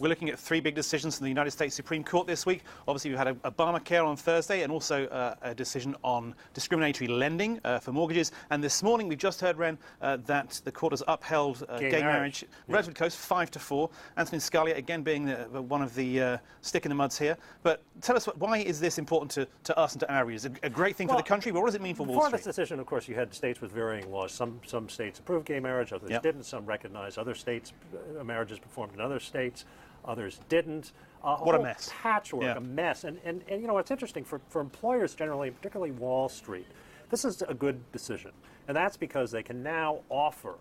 We're looking at three big decisions from the United States Supreme Court this week. Obviously, we had Obamacare on Thursday and also a decision on discriminatory lending for mortgages. And this morning, we've just heard, Ren, that the court has upheld gay marriage relatively close, 5-4. Anthony Scalia, again, being one of the stick in the muds here. But tell us, why is this important to us and to our readers? A great thing for the country, but what does it mean for Wall Street? Before this decision, of course, you had states with varying laws. Some states approved gay marriage, others didn't. Some recognized other states' marriages performed in other states. Others didn't. What a mess. Patchwork, a mess. And you know, it's interesting for employers generally, particularly Wall Street, this is a good decision. And that's because they can now offer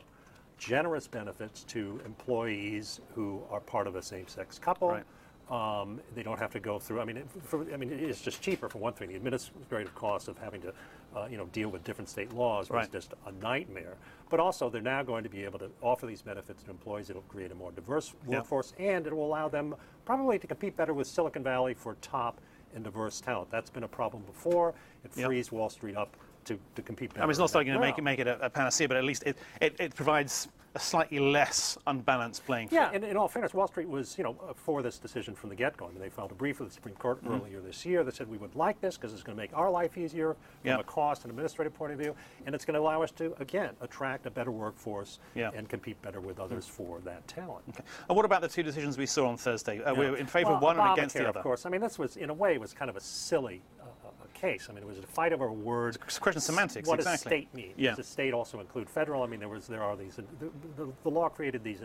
generous benefits to employees who are part of a same-sex couple. Right. They don't have to go through, it's just cheaper for one thing. The administrative cost of having to deal with different state laws was just a nightmare. But also, they're now going to be able to offer these benefits to employees. It'll create a more diverse workforce, and it will allow them probably to compete better with Silicon Valley for top and diverse talent. That's been a problem before. It frees Wall Street up to compete better. I mean, it's not starting to make it a panacea, but at least it provides a slightly less unbalanced playing field. Yeah, and in all fairness, Wall Street was, for this decision from the get-go. I mean, they filed a brief with the Supreme Court earlier this year that said we would like this because it's going to make our life easier from a cost and administrative point of view, and it's going to allow us to, again, attract a better workforce and compete better with others for that talent. Okay. And what about the two decisions we saw on Thursday? We're in favor of one and against the other. Of course. I mean, this was, in a way, was kind of a silly case. I mean, it was a fight over a word. It's a question of semantics. What does state mean? Does state also include federal? I mean, there are these. The law created these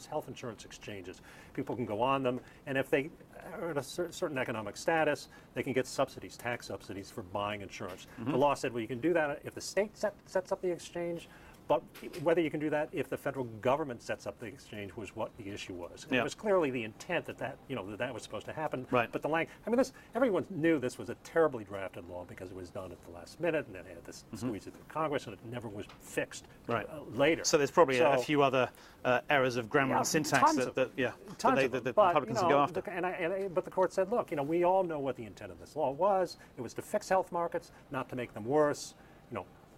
health insurance exchanges. People can go on them, and if they are at a certain economic status, they can get subsidies, tax subsidies for buying insurance. The law said, well, you can do that if the state sets up the exchange. But whether you can do that if the federal government sets up the exchange was what the issue was. And it was clearly the intent that was supposed to happen. Right. But everyone knew this was a terribly drafted law because it was done at the last minute, and then it had this squeeze through Congress, and it never was fixed later. So there's probably a few other errors of grammar and syntax that the Republicans can go after. But the court said, look, we all know what the intent of this law was. It was to fix health markets, not to make them worse.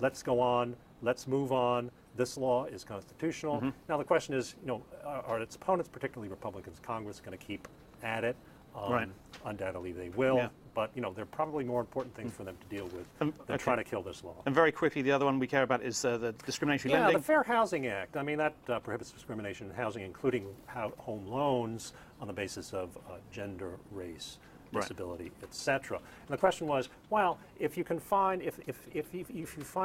Let's go on. Let's move on. This law is constitutional. Now the question is, are its opponents, particularly Republicans, Congress, going to keep at it? Undoubtedly they will. But there are probably more important things for them to deal with than trying to kill this law. And very quickly, the other one we care about is the discriminatory lending. The Fair Housing Act. I mean, that prohibits discrimination in housing, including home loans on the basis of gender, race, disability, etc. And the question was, well, if you find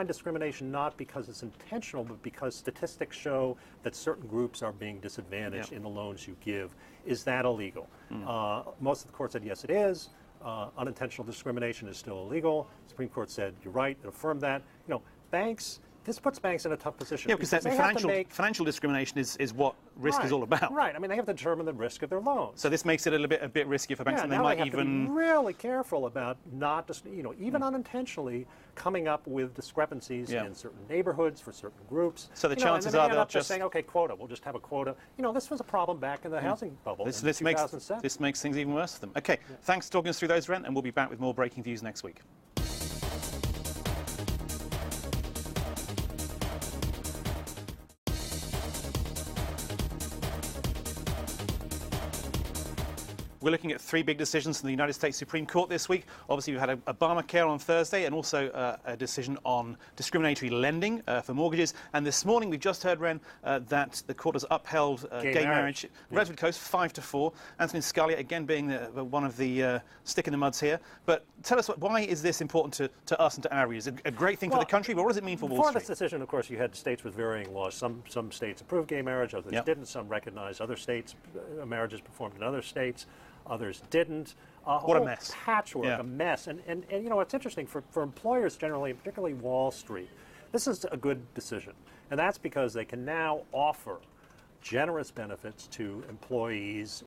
discrimination not because it's intentional, but because statistics show that certain groups are being disadvantaged in the loans you give, is that illegal? Most of the court said yes, it is. Unintentional discrimination is still illegal. The Supreme Court said you're right. It affirmed that. Banks. This puts banks in a tough position. Yeah, because financial discrimination is what risk is all about. Right. I mean, they have to determine the risk of their loans. So this makes it a bit riskier for banks, and they might have to be really careful about not just, even unintentionally coming up with discrepancies in certain neighborhoods for certain groups. So the chances are they'll just saying, okay, quota. We'll just have a quota. This was a problem back in the housing bubble in 2007. This makes things even worse for them. Okay. Thanks for talking us through those, Ren, and we'll be back with more breaking views next week. We're looking at three big decisions from the United States Supreme Court this week. Obviously, we had Obamacare on Thursday and also a decision on discriminatory lending for mortgages. And this morning, we've just heard, Ren, that the court has upheld gay marriage relatively close, 5-4. Anthony Scalia, again, being one of the stick in the muds here. But tell us, why is this important to us and to our readers? A great thing for the country, but what does it mean for Wall Street? Before this decision, of course, you had states with varying laws. Some states approved gay marriage, others didn't. Some recognized other states' marriages performed in other states. Others didn't. What a mess. Patchwork, a mess. And it's interesting for employers generally, particularly Wall Street, this is a good decision. And that's because they can now offer generous benefits to employees